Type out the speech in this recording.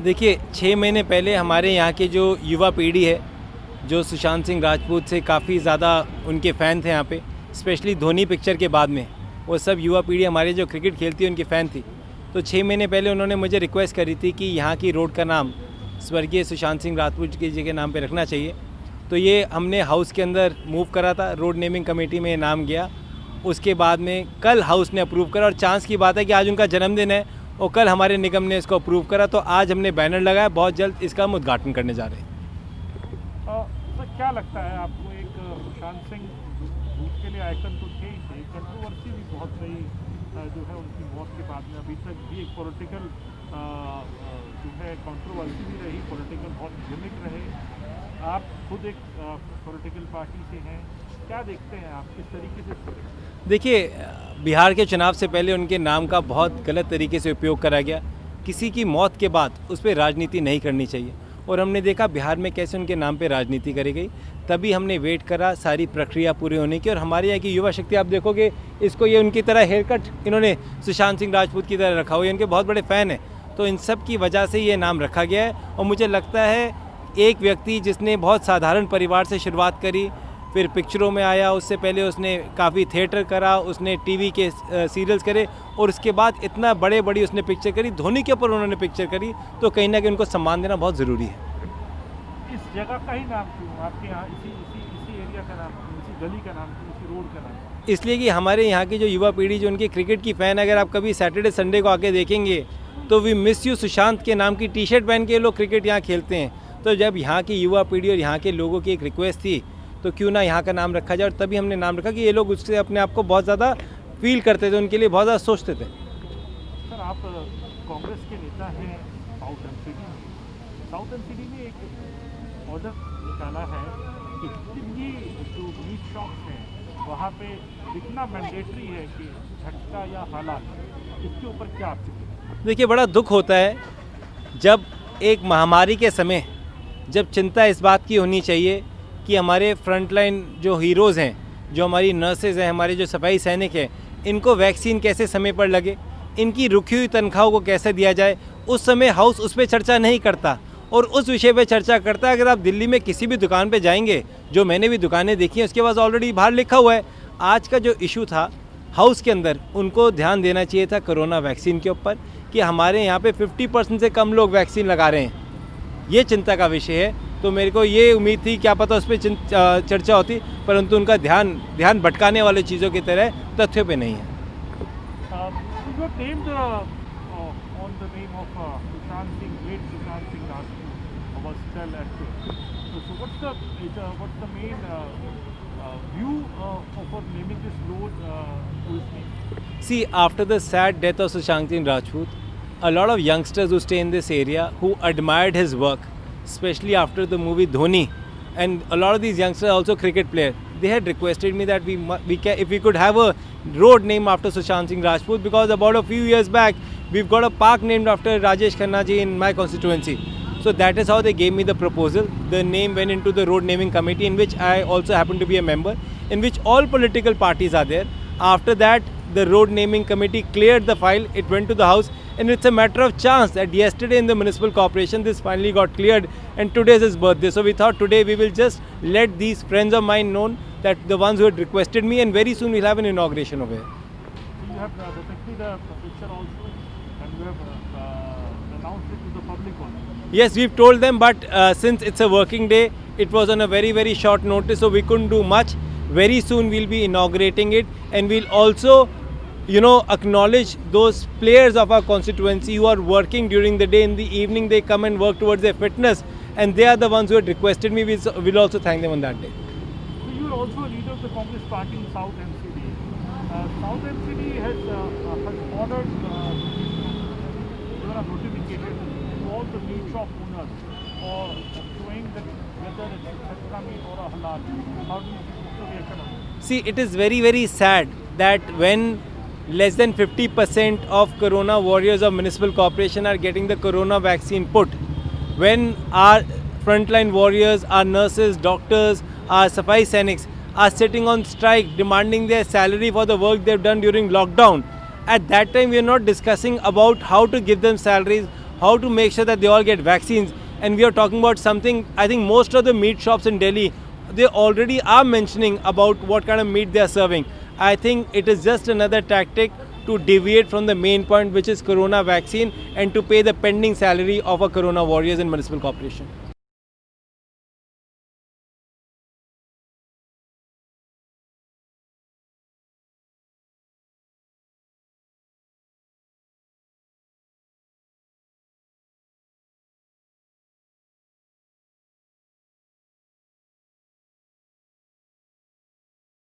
देखिए 6 महीने पहले हमारे यहाँ की जो युवा पीढ़ी है, जो सुशांत सिंह राजपूत से काफ़ी ज़्यादा उनके फ़ैन थे यहाँ पे, स्पेशली धोनी पिक्चर के बाद में वो सब युवा पीढ़ी हमारी जो क्रिकेट खेलती है उनकी फ़ैन थी। तो 6 महीने पहले उन्होंने मुझे रिक्वेस्ट करी थी कि यहाँ की रोड का नाम स्वर्गीय सुशांत सिंह राजपूत जी के नाम पे रखना चाहिए। तो ये हमने हाउस के अंदर मूव करा था, रोड नेमिंग कमेटी में नाम गया। उसके बाद में कल हाउस ने अप्रूव करा और चांस की बात है कि आज उनका जन्मदिन है और कल हमारे निगम ने इसको अप्रूव करा। तो आज हमने बैनर लगाया, बहुत जल्द इसका हम उद्घाटन करने जा रहे हैं। सर क्या लगता है आपको, एक सुशांत सिंह भूत के लिए आइकन तो थे ही थे, कंट्रोवर्सी भी बहुत रही जो है उनकी मौत के बाद में, अभी तक भी एक पॉलिटिकल जो है कंट्रोवर्सी भी रही, पॉलिटिकल बहुत गिमिक रहे। आप खुद एक पॉलिटिकल पार्टी से हैं, क्या देखते हैं आप, किस तरीके से? देखिए बिहार के चुनाव से पहले उनके नाम का बहुत गलत तरीके से उपयोग करा गया। किसी की मौत के बाद उस पर राजनीति नहीं करनी चाहिए और हमने देखा बिहार में कैसे उनके नाम पे राजनीति करी गई। तभी हमने वेट करा सारी प्रक्रिया पूरी होने की। और हमारे यहाँ की युवा शक्ति आप देखोगे, इसको ये उनकी तरह हेयर कट इन्होंने सुशांत सिंह राजपूत की तरह रखा हुआ है, इनके बहुत बड़े फ़ैन हैं। तो इन सब की वजह से ये नाम रखा गया है। और मुझे लगता है एक व्यक्ति जिसने बहुत साधारण परिवार से शुरुआत करी, फिर पिक्चरों में आया, उससे पहले उसने काफ़ी थिएटर करा, उसने टीवी के सीरियल्स करे और उसके बाद इतना बड़ी उसने पिक्चर करी, धोनी के ऊपर उन्होंने पिक्चर करी। तो कहीं ना कहीं उनको सम्मान देना बहुत ज़रूरी है। इस जगह का ही नाम क्यों आपके यहाँ, इसी एरिया का नाम, इसी गली का नाम, इसी रोड का नाम? इसलिए कि हमारे यहाँ की जो युवा पीढ़ी जो उनकी क्रिकेट की फ़ैन, अगर आप कभी सैटरडे संडे को आके देखेंगे तो वी मिस यू सुशांत के नाम की टी शर्ट पहन के लोग क्रिकेट यहाँ खेलते हैं। तो जब यहाँ की युवा पीढ़ी और यहाँ के लोगों की एक रिक्वेस्ट थी तो क्यों ना यहाँ का नाम रखा जाए, और तभी हमने नाम रखा कि ये लोग उससे अपने आप को बहुत ज़्यादा फील करते थे, उनके लिए बहुत ज़्यादा सोचते थे। सर आप कांग्रेस के नेता हैं साउथ एमसीडी में, साउथ एमसीडी में एक ऑर्डर निकाला है कि ये जो मीट शॉप्स हैं वहाँ पे दिखना मैंडेटरी है कि झटका या हालात, इसके ऊपर क्या आप? देखिए बड़ा दुख होता है जब एक महामारी के समय जब चिंता इस बात की होनी चाहिए कि हमारे फ्रंटलाइन जो हीरोज़ हैं, जो हमारी नर्सेज हैं, हमारे जो सफाई सैनिक हैं, इनको वैक्सीन कैसे समय पर लगे, इनकी रुकी हुई तनख्वाहों को कैसे दिया जाए, उस समय हाउस उस पर चर्चा नहीं करता और उस विषय पे चर्चा करता है। अगर आप दिल्ली में किसी भी दुकान पे जाएंगे, जो मैंने भी दुकानें देखी हैं, उसके पास ऑलरेडी बाहर लिखा हुआ है। आज का जो इशू था हाउस के अंदर, उनको ध्यान देना चाहिए था कोरोना वैक्सीन के ऊपर कि हमारे यहाँ पे 50% से कम लोग वैक्सीन लगा रहे हैं, ये चिंता का विषय है। तो मेरे को ये उम्मीद थी, क्या पता उस पर चर्चा होती, परंतु उनका ध्यान भटकाने वाली चीज़ों की तरह तथ्यों पे नहीं है। See, after the sad death of Sushant Singh Rajput, a lot of youngsters who stay in this area who admired his work, especially after the movie Dhoni, and a lot of these youngsters are also cricket players, they had requested me that if we could have a road named after Sushant Singh Rajput, because about a few years back we've got a park named after Rajesh Khanna ji in my constituency. So that is how they gave me the proposal. The name went into the road naming committee, in which I also happen to be a member, in which all political parties are there. After that, the road naming committee cleared the file, it went to the house, and it's a matter of chance that yesterday in the municipal corporation this finally got cleared, and today is his birthday. So we thought today we will just let these friends of mine know that the ones who had requested me, and very soon we'll have an inauguration over here. You have depicted the picture also, and you have announced it to the public also. Yes, we've told them, but since it's a working day, it was on a very short notice, so we couldn't do much. Very soon we'll be inaugurating it, and we'll also acknowledge those players of our constituency who are working during the day. In the evening they come and work towards their fitness, and they are the ones who had requested me. We'll also thank them on that day. So you are also a leader of the Congress party in South MCD. South MCD has ordered a notification to all the meat shop owners for showing that whether it's a Chhatka meat or a halal. How do you react on that? See, it is very sad that when less than 50% of corona warriors of municipal corporation are getting the corona vaccine put, when our frontline warriors, our nurses, doctors, our safai sainiks are sitting on strike demanding their salary for the work they've done during lockdown, at that time we are not discussing about how to give them salaries, how to make sure that they all get vaccines. And we are talking about something, I think most of the meat shops in Delhi, they already are mentioning about what kind of meat they are serving. I think it is just another tactic to deviate from the main point, which is corona vaccine, and to pay the pending salary of our corona warriors in municipal corporation.